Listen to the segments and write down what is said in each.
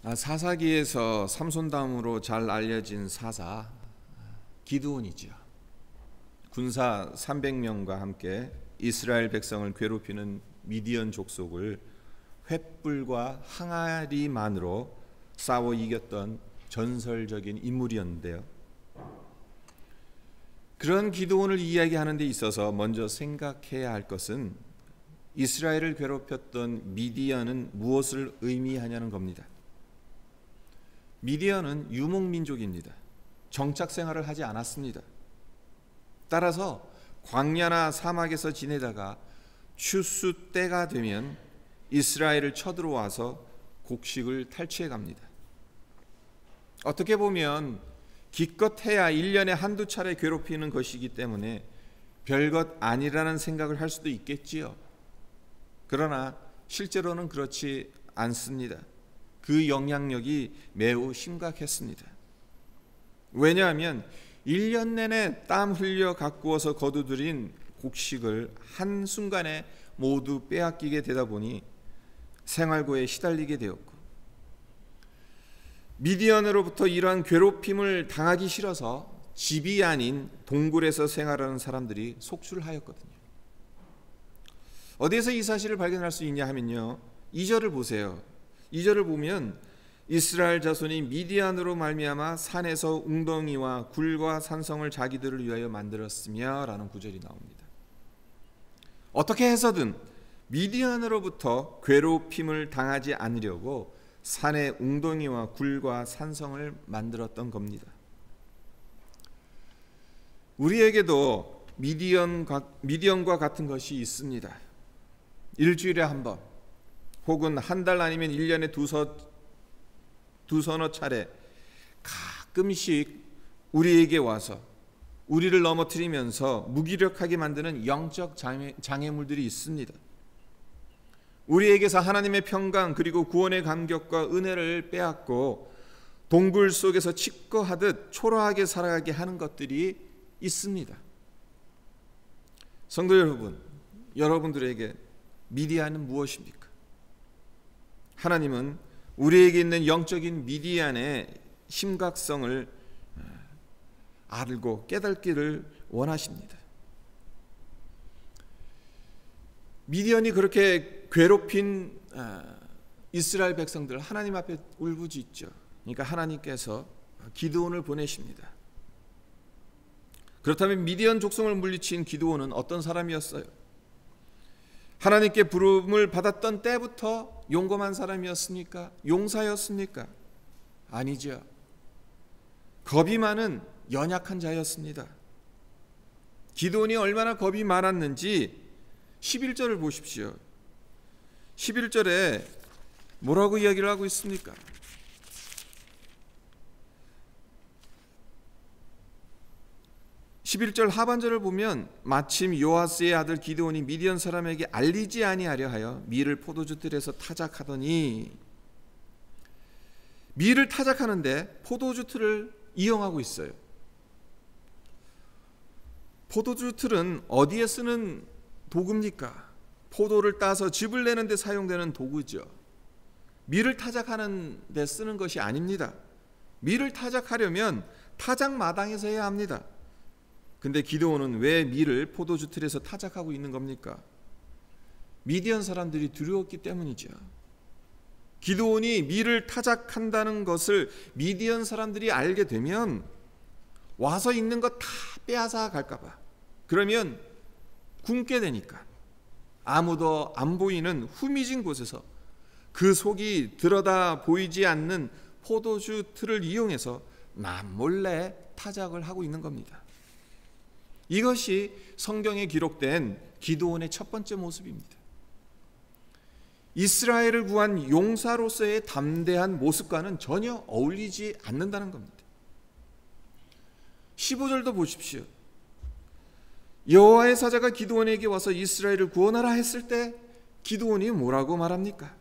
사사기에서 삼손 다음으로 잘 알려진 사사 기드온이죠. 군사 300명과 함께 이스라엘 백성을 괴롭히는 미디안 족속을 횃불과 항아리만으로 싸워 이겼던 전설적인 인물이었는데요. 그런 기드온을 이야기하는 데 있어서 먼저 생각해야 할 것은 이스라엘을 괴롭혔던 미디안은 무엇을 의미하냐는 겁니다. 미디안은 유목민족입니다. 정착 생활을 하지 않았습니다. 따라서 광야나 사막에서 지내다가 추수 때가 되면 이스라엘을 쳐들어와서 곡식을 탈취해 갑니다. 어떻게 보면 기껏해야 1년에 한두 차례 괴롭히는 것이기 때문에 별것 아니라는 생각을 할 수도 있겠지요. 그러나 실제로는 그렇지 않습니다. 그 영향력이 매우 심각했습니다. 왜냐하면 1년 내내 땀 흘려 가꾸어서 거두들인 곡식을 한순간에 모두 빼앗기게 되다 보니 생활고에 시달리게 되었고, 미디안으로부터 이러한 괴롭힘을 당하기 싫어서 집이 아닌 동굴에서 생활하는 사람들이 속출하였거든요. 어디에서 이 사실을 발견할 수 있냐 하면요, 2절을 보세요. 2절을 보면 이스라엘 자손이 미디안으로 말미암아 산에서 웅덩이와 굴과 산성을 자기들을 위하여 만들었으며 라는 구절이 나옵니다. 어떻게 해서든 미디안으로부터 괴롭힘을 당하지 않으려고 산에 웅덩이와 굴과 산성을 만들었던 겁니다. 우리에게도 미디안과 같은 것이 있습니다. 일주일에 한 번, 혹은 한 달 아니면 1년에 두서너 차례 가끔씩 우리에게 와서 우리를 넘어뜨리면서 무기력하게 만드는 영적 장애물들이 있습니다. 우리에게서 하나님의 평강 그리고 구원의 감격과 은혜를 빼앗고 동굴 속에서 칩거하듯 초라하게 살아가게 하는 것들이 있습니다. 성도 여러분, 여러분들에게 미디안은 무엇입니까? 하나님은 우리에게 있는 영적인 미디안의 심각성을 알고 깨닫기를 원하십니다. 미디안이 그렇게 괴롭힌 이스라엘 백성들 하나님 앞에 울부짖죠. 그러니까 하나님께서 기드온을 보내십니다. 그렇다면 미디안 족속을 물리친 기드온은 어떤 사람이었어요? 하나님께 부름을 받았던 때부터 용감한 사람이었습니까? 용사였습니까? 아니죠. 겁이 많은 연약한 자였습니다. 기드온이 얼마나 겁이 많았는지 11절을 보십시오. 11절에 뭐라고 이야기를 하고 있습니까? 11절 하반절을 보면 마침 요아스의 아들 기드온이 미디안 사람에게 알리지 아니하려 하여 밀을 포도주 틀에서 타작하더니, 밀을 타작하는데 포도주 틀을 이용하고 있어요. 포도주 틀은 어디에 쓰는 도구입니까? 포도를 따서 즙을 내는 데 사용되는 도구죠. 밀을 타작하는 데 쓰는 것이 아닙니다. 밀을 타작하려면 타작 마당에서 해야 합니다. 근데 기드온은 왜 밀을 포도주 틀에서 타작하고 있는 겁니까? 미디안 사람들이 두려웠기 때문이죠. 기드온이 밀을 타작한다는 것을 미디안 사람들이 알게 되면 와서 있는 거 다 빼앗아 갈까 봐. 그러면 굶게 되니까 아무도 안 보이는 후미진 곳에서 그 속이 들여다 보이지 않는 포도주 틀을 이용해서 남몰래 타작을 하고 있는 겁니다. 이것이 성경에 기록된 기드온의 첫 번째 모습입니다. 이스라엘을 구한 용사로서의 담대한 모습과는 전혀 어울리지 않는다는 겁니다. 15절도 보십시오. 여호와의 사자가 기드온에게 와서 이스라엘을 구원하라 했을 때 기드온이 뭐라고 말합니까?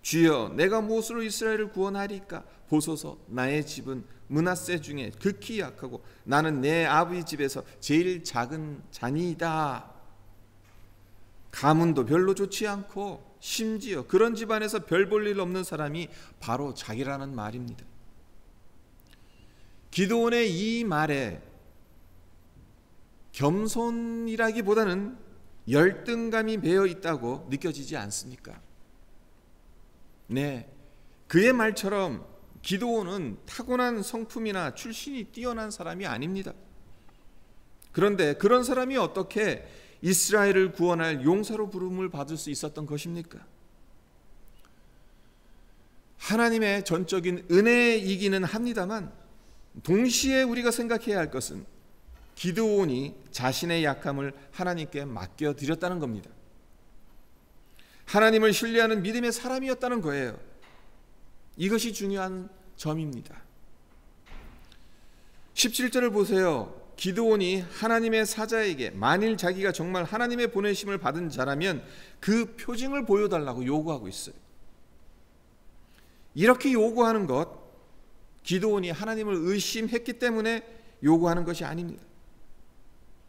주여, 내가 무엇으로 이스라엘을 구원하리까? 보소서, 나의 집은 므낫세 중에 극히 약하고 나는 내 아버지 집에서 제일 작은 자니이다. 가문도 별로 좋지 않고 심지어 그런 집안에서 별 볼 일 없는 사람이 바로 자기라는 말입니다. 기드온의 이 말에 겸손이라기보다는 열등감이 배어 있다고 느껴지지 않습니까? 네, 그의 말처럼 기드온은 타고난 성품이나 출신이 뛰어난 사람이 아닙니다. 그런데 그런 사람이 어떻게 이스라엘을 구원할 용사로 부름을 받을 수 있었던 것입니까? 하나님의 전적인 은혜이기는 합니다만 동시에 우리가 생각해야 할 것은 기드온이 자신의 약함을 하나님께 맡겨드렸다는 겁니다. 하나님을 신뢰하는 믿음의 사람이었다는 거예요. 이것이 중요한 점입니다. 17절을 보세요. 기드온이 하나님의 사자에게 만일 자기가 정말 하나님의 보내심을 받은 자라면 그 표징을 보여달라고 요구하고 있어요. 이렇게 요구하는 것, 기드온이 하나님을 의심했기 때문에 요구하는 것이 아닙니다.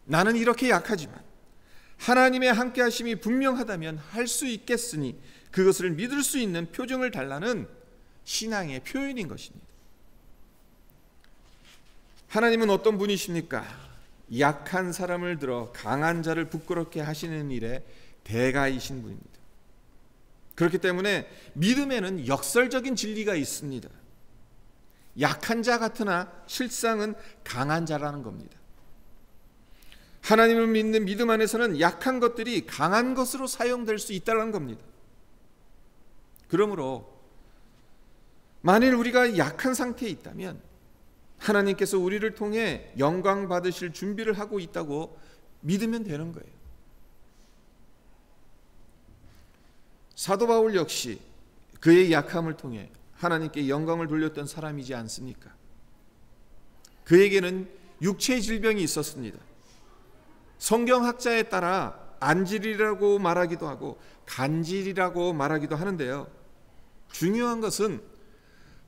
나는 이렇게 약하지만 하나님의 함께 하심이 분명하다면 할 수 있겠으니 그것을 믿을 수 있는 표징을 달라는 신앙의 표현인 것입니다. 하나님은 어떤 분이십니까? 약한 사람을 들어 강한 자를 부끄럽게 하시는 일에 대가이신 분입니다. 그렇기 때문에 믿음에는 역설적인 진리가 있습니다. 약한 자 같으나 실상은 강한 자라는 겁니다. 하나님을 믿는 믿음 안에서는 약한 것들이 강한 것으로 사용될 수 있다는 겁니다. 그러므로 만일 우리가 약한 상태에 있다면 하나님께서 우리를 통해 영광 받으실 준비를 하고 있다고 믿으면 되는 거예요. 사도 바울 역시 그의 약함을 통해 하나님께 영광을 돌렸던 사람이지 않습니까? 그에게는 육체의 질병이 있었습니다. 성경학자에 따라 안질이라고 말하기도 하고 간질이라고 말하기도 하는데요. 중요한 것은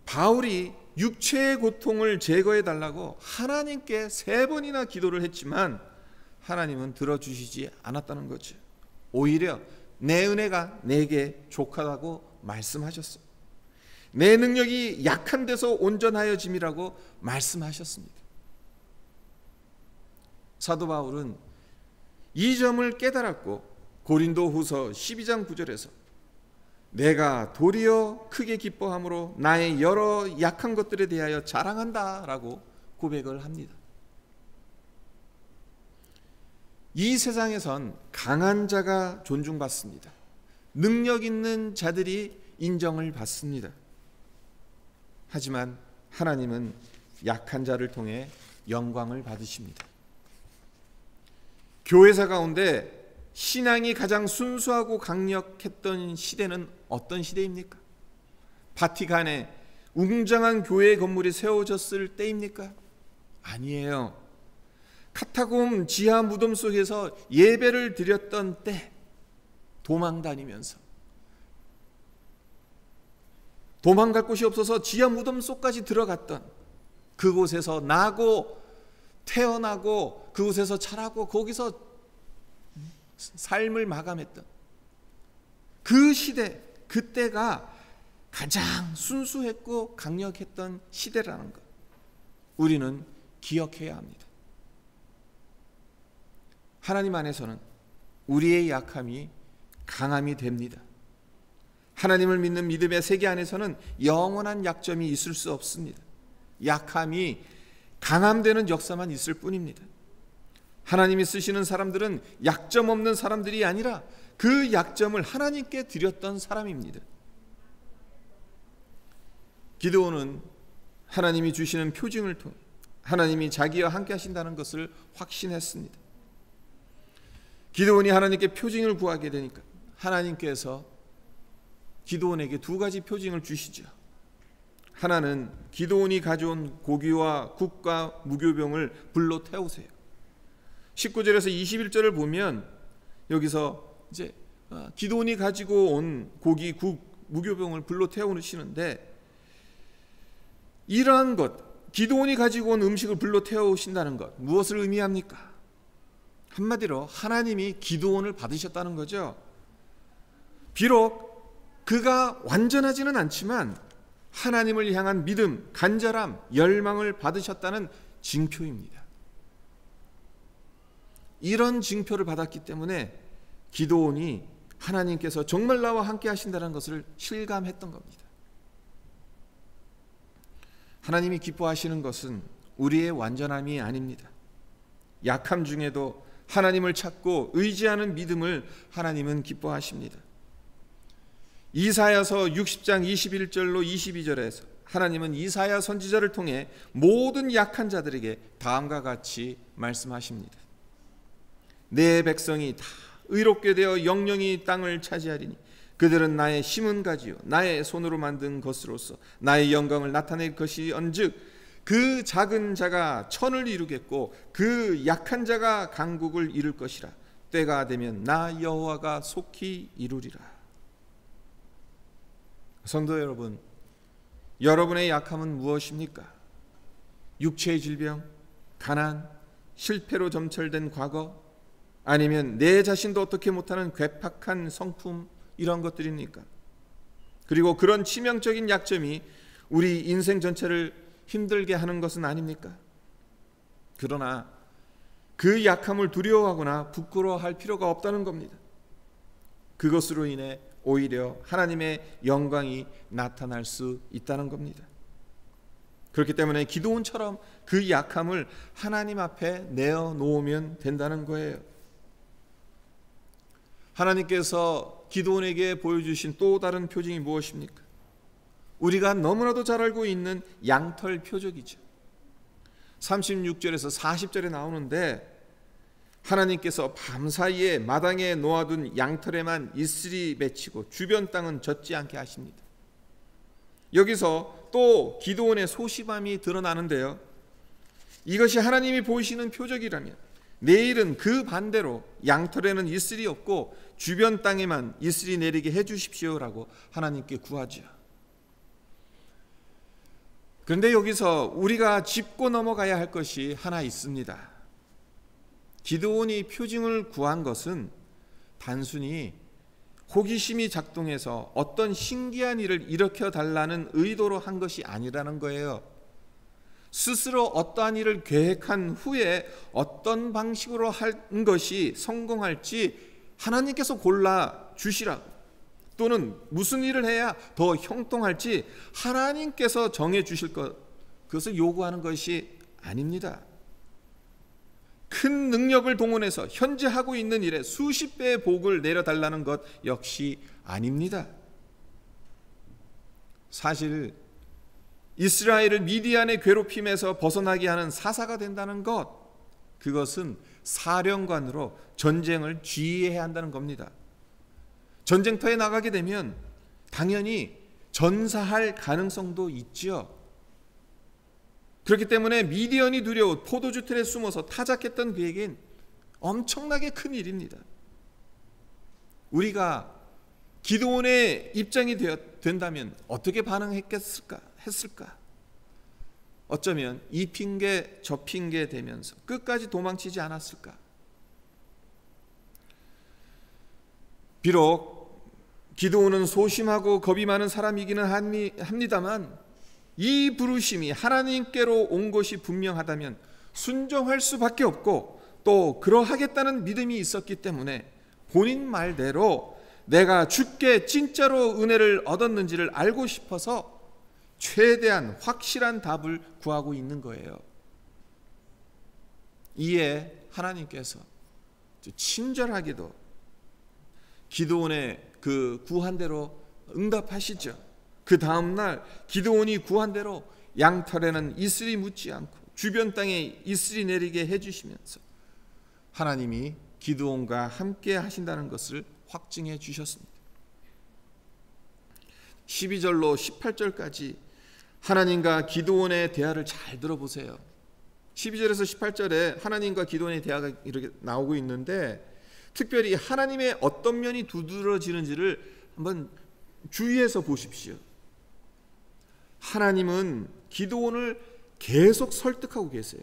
바울이 육체의 고통을 제거해 달라고 하나님께 3번이나 기도를 했지만 하나님은 들어주시지 않았다는 거죠. 오히려 내 은혜가 내게 족하다고 말씀하셨어요. 내 능력이 약한 데서 온전하여짐이라고 말씀하셨습니다. 사도 바울은 이 점을 깨달았고 고린도후서 12장 9절에서 내가 도리어 크게 기뻐함으로 나의 여러 약한 것들에 대하여 자랑한다 라고 고백을 합니다. 이 세상에선 강한 자가 존중받습니다. 능력 있는 자들이 인정을 받습니다. 하지만 하나님은 약한 자를 통해 영광을 받으십니다. 교회사 가운데 신앙이 가장 순수하고 강력했던 시대는 어떤 시대입니까? 바티칸에 웅장한 교회 건물이 세워졌을 때입니까? 아니에요. 카타콤 지하 무덤 속에서 예배를 드렸던 때, 도망 다니면서 도망갈 곳이 없어서 지하 무덤 속까지 들어갔던, 그곳에서 나고 태어나고 그곳에서 자라고 거기서 삶을 마감했던 그 시대, 그때가 가장 순수했고 강력했던 시대라는 것, 우리는 기억해야 합니다. 하나님 안에서는 우리의 약함이 강함이 됩니다. 하나님을 믿는 믿음의 세계 안에서는 영원한 약점이 있을 수 없습니다. 약함이 강함되는 역사만 있을 뿐입니다. 하나님이 쓰시는 사람들은 약점 없는 사람들이 아니라 그 약점을 하나님께 드렸던 사람입니다. 기드온은 하나님이 주시는 표징을 통해 하나님이 자기와 함께 하신다는 것을 확신했습니다. 기드온이 하나님께 표징을 구하게 되니까 하나님께서 기드온에게 2가지 표징을 주시죠. 하나는 기드온이 가져온 고기와 국과 무교병을 불로 태우세요. 19절에서 21절을 보면 여기서 이제 기드온이 가지고 온 고기, 국, 무교병을 불로 태우시는데, 이러한 것, 기드온이 가지고 온 음식을 불로 태우신다는 것, 무엇을 의미합니까? 한마디로 하나님이 기드온을 받으셨다는 거죠. 비록 그가 완전하지는 않지만 하나님을 향한 믿음, 간절함, 열망을 받으셨다는 징표입니다. 이런 징표를 받았기 때문에 기드온이 하나님께서 정말 나와 함께 하신다는 것을 실감했던 겁니다. 하나님이 기뻐하시는 것은 우리의 완전함이 아닙니다. 약함 중에도 하나님을 찾고 의지하는 믿음을 하나님은 기뻐하십니다. 이사야서 60장 21절로 22절에서 하나님은 이사야 선지자를 통해 모든 약한 자들에게 다음과 같이 말씀하십니다. 내 백성이 다 의롭게 되어 영영이 땅을 차지하리니 그들은 나의 심은 가지요 나의 손으로 만든 것으로서 나의 영광을 나타낼 것이언즉 그 작은 자가 천을 이루겠고 그 약한 자가 강국을 이룰 것이라. 때가 되면 나 여호와가 속히 이루리라. 성도 여러분, 여러분의 약함은 무엇입니까? 육체의 질병, 가난, 실패로 점철된 과거, 아니면 내 자신도 어떻게 못하는 괴팍한 성품, 이런 것들입니까? 그리고 그런 치명적인 약점이 우리 인생 전체를 힘들게 하는 것은 아닙니까? 그러나 그 약함을 두려워하거나 부끄러워할 필요가 없다는 겁니다. 그것으로 인해 오히려 하나님의 영광이 나타날 수 있다는 겁니다. 그렇기 때문에 기드온처럼 그 약함을 하나님 앞에 내어놓으면 된다는 거예요. 하나님께서 기드온에게 보여주신 또 다른 표징이 무엇입니까? 우리가 너무나도 잘 알고 있는 양털 표적이죠. 36절에서 40절에 나오는데 하나님께서 밤사이에 마당에 놓아둔 양털에만 이슬이 맺히고 주변 땅은 젖지 않게 하십니다. 여기서 또 기드온의 소심함이 드러나는데요, 이것이 하나님이 보이시는 표적이라면 내일은 그 반대로 양털에는 이슬이 없고 주변 땅에만 이슬이 내리게 해주십시오라고 하나님께 구하죠. 그런데 여기서 우리가 짚고 넘어가야 할 것이 하나 있습니다. 기드온이 표징을 구한 것은 단순히 호기심이 작동해서 어떤 신기한 일을 일으켜 달라는 의도로 한 것이 아니라는 거예요. 스스로 어떠한 일을 계획한 후에 어떤 방식으로 한 것이 성공할지 하나님께서 골라 주시라고, 또는 무슨 일을 해야 더 형통할지 하나님께서 정해 주실 것, 그것을 요구하는 것이 아닙니다. 큰 능력을 동원해서 현재 하고 있는 일에 수십 배의 복을 내려달라는 것 역시 아닙니다. 사실 이스라엘을 미디안의 괴롭힘에서 벗어나게 하는 사사가 된다는 것, 그것은 사령관으로 전쟁을 지휘해야 한다는 겁니다. 전쟁터에 나가게 되면 당연히 전사할 가능성도 있죠. 그렇기 때문에 미디안이 두려워 포도주 틀에 숨어서 타작했던 그에겐 엄청나게 큰 일입니다. 우리가 기드온의 입장이 된다면 어떻게 반응했을까? 어쩌면 이 핑계 저 핑계 대면서 끝까지 도망치지 않았을까? 비록 기드온은 소심하고 겁이 많은 사람이기는 합니다만 이 부르심이 하나님께로 온 것이 분명하다면 순종할 수밖에 없고, 또 그러하겠다는 믿음이 있었기 때문에 본인 말대로 내가 주께 진짜로 은혜를 얻었는지를 알고 싶어서 최대한 확실한 답을 구하고 있는 거예요. 이에 하나님께서 친절하게도 기드온의 그 구한 대로 응답하시죠. 그 다음날 기드온이 구한 대로 양털에는 이슬이 묻지 않고 주변 땅에 이슬이 내리게 해주시면서 하나님이 기드온과 함께 하신다는 것을 확증해 주셨습니다. 12절로 18절까지 하나님과 기드온의 대화를 잘 들어보세요. 12절에서 18절에 하나님과 기드온의 대화가 이렇게 나오고 있는데, 특별히 하나님의 어떤 면이 두드러지는지를 한번 주의해서 보십시오. 하나님은 기드온을 계속 설득하고 계세요.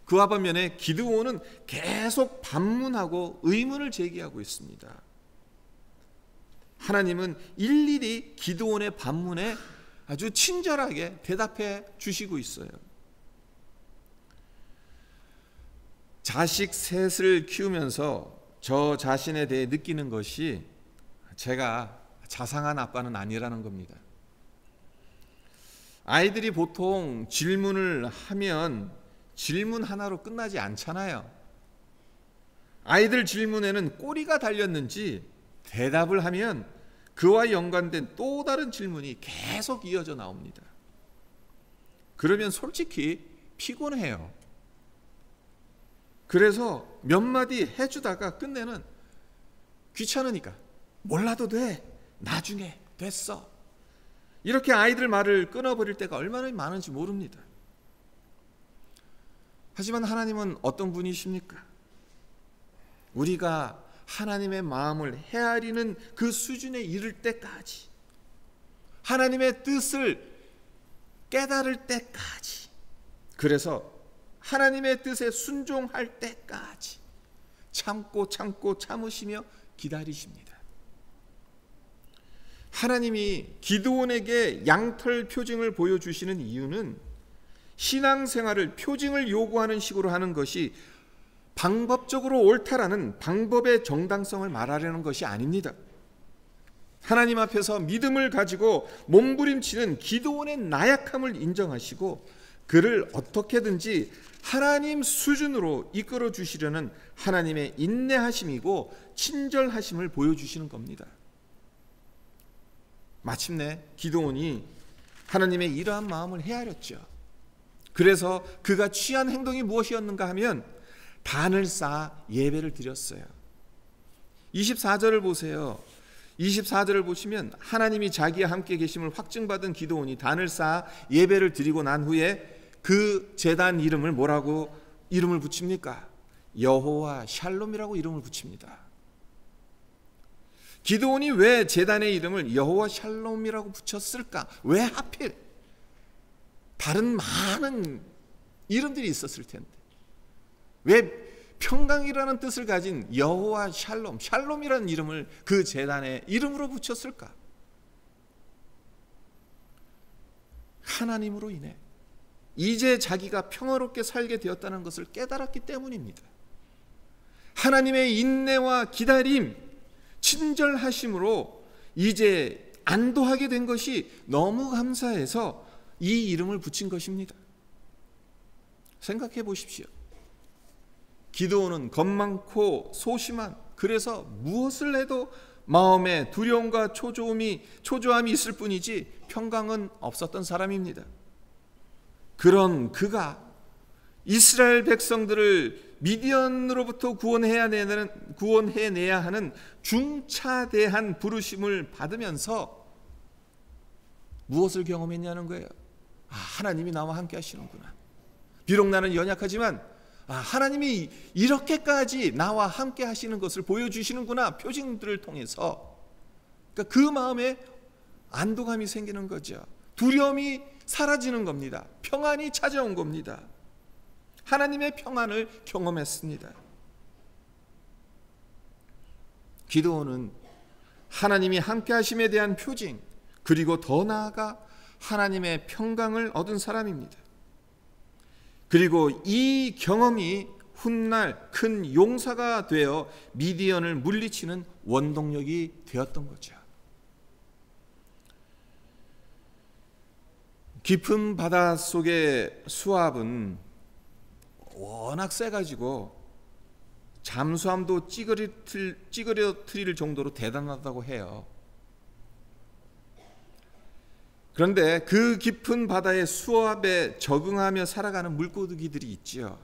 그와 반면에 기드온은 계속 반문하고 의문을 제기하고 있습니다. 하나님은 일일이 기드온의 반문에 아주 친절하게 대답해 주시고 있어요. 자식 셋을 키우면서 저 자신에 대해 느끼는 것이 제가 자상한 아빠는 아니라는 겁니다. 아이들이 보통 질문을 하면 질문 하나로 끝나지 않잖아요. 아이들 질문에는 꼬리가 달렸는지 대답을 하면 그와 연관된 또 다른 질문이 계속 이어져 나옵니다. 그러면 솔직히 피곤해요. 그래서 몇 마디 해주다가 끝내는 귀찮으니까 몰라도 돼, 나중에 됐어, 이렇게 아이들 말을 끊어버릴 때가 얼마나 많은지 모릅니다. 하지만 하나님은 어떤 분이십니까? 우리가 하나님의 마음을 헤아리는 그 수준에 이를 때까지, 하나님의 뜻을 깨달을 때까지, 그래서 하나님의 뜻에 순종할 때까지 참고 참으시며 기다리십니다. 하나님이 기드온에게 양털 표징을 보여주시는 이유는 신앙생활을 표징을 요구하는 식으로 하는 것이 방법적으로 옳다라는 방법의 정당성을 말하려는 것이 아닙니다. 하나님 앞에서 믿음을 가지고 몸부림치는 기드온의 나약함을 인정하시고 그를 어떻게든지 하나님 수준으로 이끌어 주시려는 하나님의 인내하심이고 친절하심을 보여주시는 겁니다. 마침내 기드온이 하나님의 이러한 마음을 헤아렸죠. 그래서 그가 취한 행동이 무엇이었는가 하면 단을 쌓아 예배를 드렸어요. 24절을 보세요. 24절을 보시면 하나님이 자기와 함께 계심을 확증받은 기드온이 단을 쌓아 예배를 드리고 난 후에 그 제단 이름을 뭐라고 이름을 붙입니까? 여호와 샬롬이라고 이름을 붙입니다. 기드온이 왜 제단의 이름을 여호와 샬롬이라고 붙였을까? 왜 하필? 다른 많은 이름들이 있었을 텐데 왜 평강이라는 뜻을 가진 여호와 샬롬, 샬롬이라는 이름을 그 제단의 이름으로 붙였을까? 하나님으로 인해 이제 자기가 평화롭게 살게 되었다는 것을 깨달았기 때문입니다. 하나님의 인내와 기다림, 친절하심으로 이제 안도하게 된 것이 너무 감사해서 이 이름을 붙인 것입니다. 생각해 보십시오. 기드온은 겁많고 소심한, 그래서 무엇을 해도 마음에 두려움과 초조함이 있을 뿐이지 평강은 없었던 사람입니다. 그런 그가 이스라엘 백성들을 미디안으로부터 구원해내야 하는 중차대한 부르심을 받으면서 무엇을 경험했냐는 거예요. 하나님이 나와 함께 하시는구나. 비록 나는 연약하지만 하나님이 이렇게까지 나와 함께 하시는 것을 보여주시는구나. 표징들을 통해서. 그러니까 그 마음에 안도감이 생기는 거죠. 두려움이 사라지는 겁니다. 평안이 찾아온 겁니다. 하나님의 평안을 경험했습니다. 기드온은 하나님이 함께 하심에 대한 표징, 그리고 더 나아가 하나님의 평강을 얻은 사람입니다. 그리고 이 경험이 훗날 큰 용사가 되어 미디안을 물리치는 원동력이 되었던 거죠. 깊은 바다 속의 수압은 워낙 세가지고 잠수함도 찌그러뜨릴 정도로 대단하다고 해요. 그런데 그 깊은 바다의 수압에 적응하며 살아가는 물고기들이 있지요.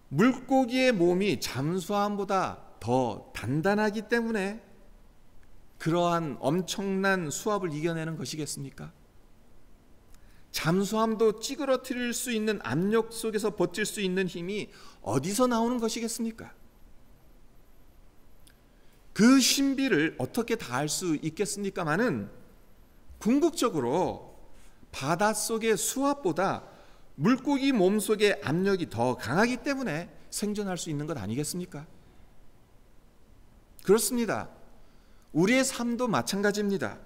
물고기의 몸이 잠수함보다 더 단단하기 때문에 그러한 엄청난 수압을 이겨내는 것이겠습니까? 잠수함도 찌그러뜨릴 수 있는 압력 속에서 버틸 수 있는 힘이 어디서 나오는 것이겠습니까? 그 신비를 어떻게 다할 수 있겠습니까마는 궁극적으로 바닷속의 수압보다 물고기 몸속의 압력이 더 강하기 때문에 생존할 수 있는 것 아니겠습니까? 그렇습니다. 우리의 삶도 마찬가지입니다.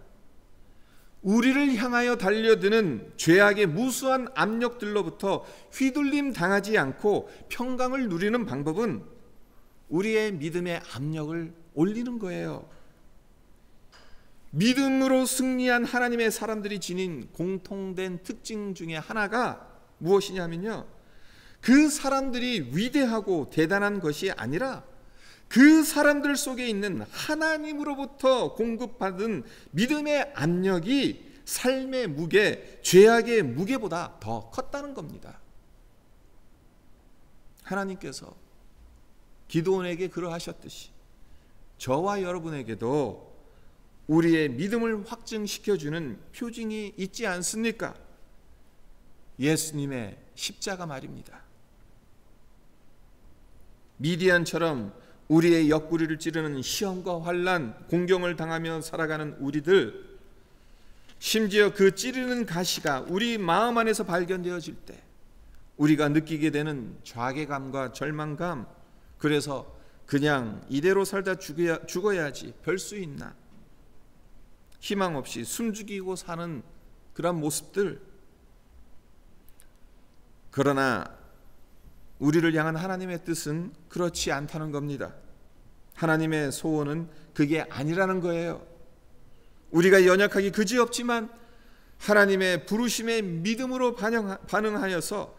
우리를 향하여 달려드는 죄악의 무수한 압력들로부터 휘둘림 당하지 않고 평강을 누리는 방법은 우리의 믿음의 압력을 올리는 거예요. 믿음으로 승리한 하나님의 사람들이 지닌 공통된 특징 중에 하나가 무엇이냐면요, 그 사람들이 위대하고 대단한 것이 아니라 그 사람들 속에 있는 하나님으로부터 공급받은 믿음의 압력이 삶의 무게, 죄악의 무게보다 더 컸다는 겁니다. 하나님께서 기드온에게 그러하셨듯이 저와 여러분에게도 우리의 믿음을 확증시켜주는 표징이 있지 않습니까? 예수님의 십자가 말입니다. 미디안처럼 우리의 옆구리를 찌르는 시험과 환난, 공경을 당하며 살아가는 우리들, 심지어 그 찌르는 가시가 우리 마음 안에서 발견되어질 때 우리가 느끼게 되는 좌괴감과 절망감, 그래서 그냥 이대로 살다 죽어야지 별 수 있나, 희망 없이 숨죽이고 사는 그런 모습들, 그러나 우리를 향한 하나님의 뜻은 그렇지 않다는 겁니다. 하나님의 소원은 그게 아니라는 거예요. 우리가 연약하기 그지없지만 하나님의 부르심에 믿음으로 반응하여서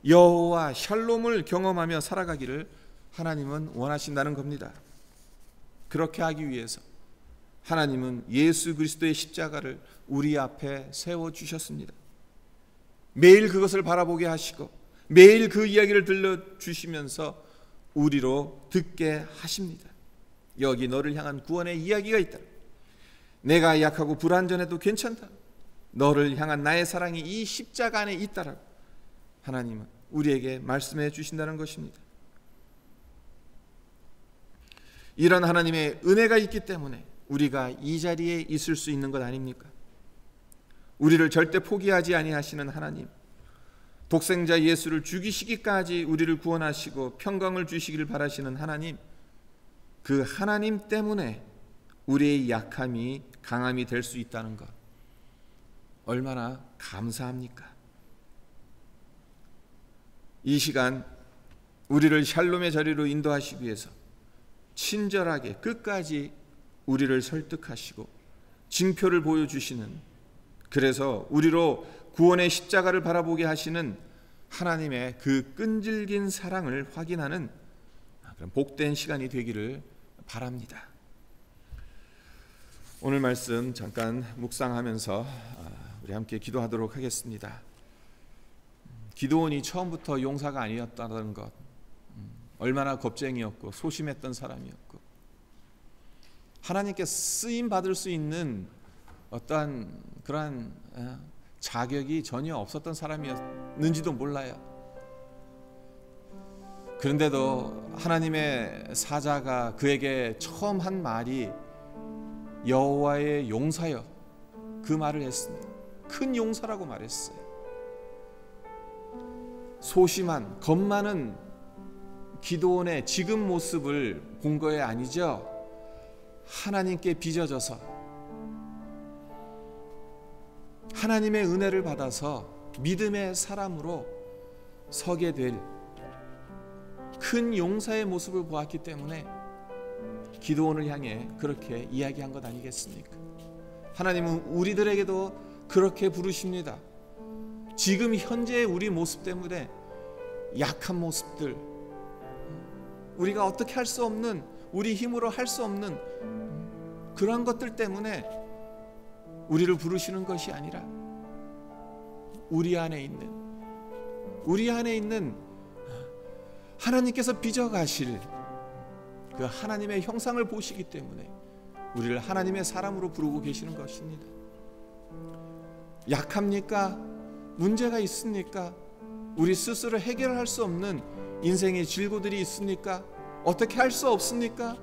여호와 샬롬을 경험하며 살아가기를 하나님은 원하신다는 겁니다. 그렇게 하기 위해서 하나님은 예수 그리스도의 십자가를 우리 앞에 세워주셨습니다. 매일 그것을 바라보게 하시고 매일 그 이야기를 들려주시면서 우리로 듣게 하십니다. 여기 너를 향한 구원의 이야기가 있다. 내가 약하고 불완전해도 괜찮다. 너를 향한 나의 사랑이 이 십자가 안에 있다라고 하나님은 우리에게 말씀해 주신다는 것입니다. 이런 하나님의 은혜가 있기 때문에 우리가 이 자리에 있을 수 있는 것 아닙니까? 우리를 절대 포기하지 아니하시는 하나님, 독생자 예수를 죽이시기까지 우리를 구원하시고 평강을 주시기를 바라시는 하나님, 그 하나님 때문에 우리의 약함이 강함이 될 수 있다는 것, 얼마나 감사합니까? 이 시간 우리를 샬롬의 자리로 인도하시기 위해서 친절하게 끝까지 우리를 설득하시고 징표를 보여주시는, 그래서 우리로 구원의 십자가를 바라보게 하시는 하나님의 그 끈질긴 사랑을 확인하는 그런 복된 시간이 되기를 바랍니다. 오늘 말씀 잠깐 묵상하면서 우리 함께 기도하도록 하겠습니다. 기드온이 처음부터 용사가 아니었다는 것, 얼마나 겁쟁이였고 소심했던 사람이었고 하나님께 쓰임 받을 수 있는 어떠한 그러한 자격이 전혀 없었던 사람이었는지도 몰라요. 그런데도 하나님의 사자가 그에게 처음 한 말이 여호와의 용사여, 그 말을 했습니다. 큰 용사라고 말했어요. 소심한 겁 많은 기드온의 지금 모습을 본 거에 아니죠. 하나님께 빚어져서 하나님의 은혜를 받아서 믿음의 사람으로 서게 될 큰 용사의 모습을 보았기 때문에 기드온을 향해 그렇게 이야기한 것 아니겠습니까? 하나님은 우리들에게도 그렇게 부르십니다. 지금 현재의 우리 모습 때문에 약한 모습들, 우리가 어떻게 할 수 없는, 우리 힘으로 할 수 없는 그런 것들 때문에 우리를 부르시는 것이 아니라 우리 안에 있는 하나님께서 빚어가실 그 하나님의 형상을 보시기 때문에 우리를 하나님의 사람으로 부르고 계시는 것입니다. 약합니까? 문제가 있습니까? 우리 스스로 해결할 수 없는 인생의 질고들이 있습니까? 어떻게 할 수 없습니까?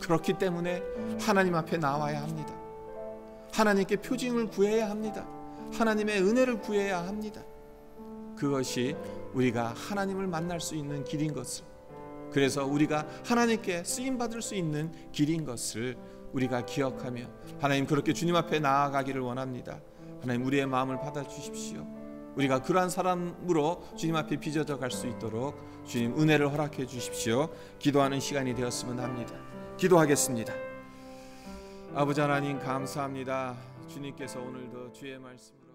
그렇기 때문에 하나님 앞에 나와야 합니다. 하나님께 표징을 구해야 합니다. 하나님의 은혜를 구해야 합니다. 그것이 우리가 하나님을 만날 수 있는 길인 것을, 그래서 우리가 하나님께 쓰임 받을 수 있는 길인 것을 우리가 기억하며 하나님 그렇게 주님 앞에 나아가기를 원합니다. 하나님 우리의 마음을 받아주십시오. 우리가 그러한 사람으로 주님 앞에 빚어져 갈 수 있도록 주님 은혜를 허락해 주십시오. 기도하는 시간이 되었으면 합니다. 기도하겠습니다. 아버지 하나님 감사합니다. 주님께서 오늘도 주의 말씀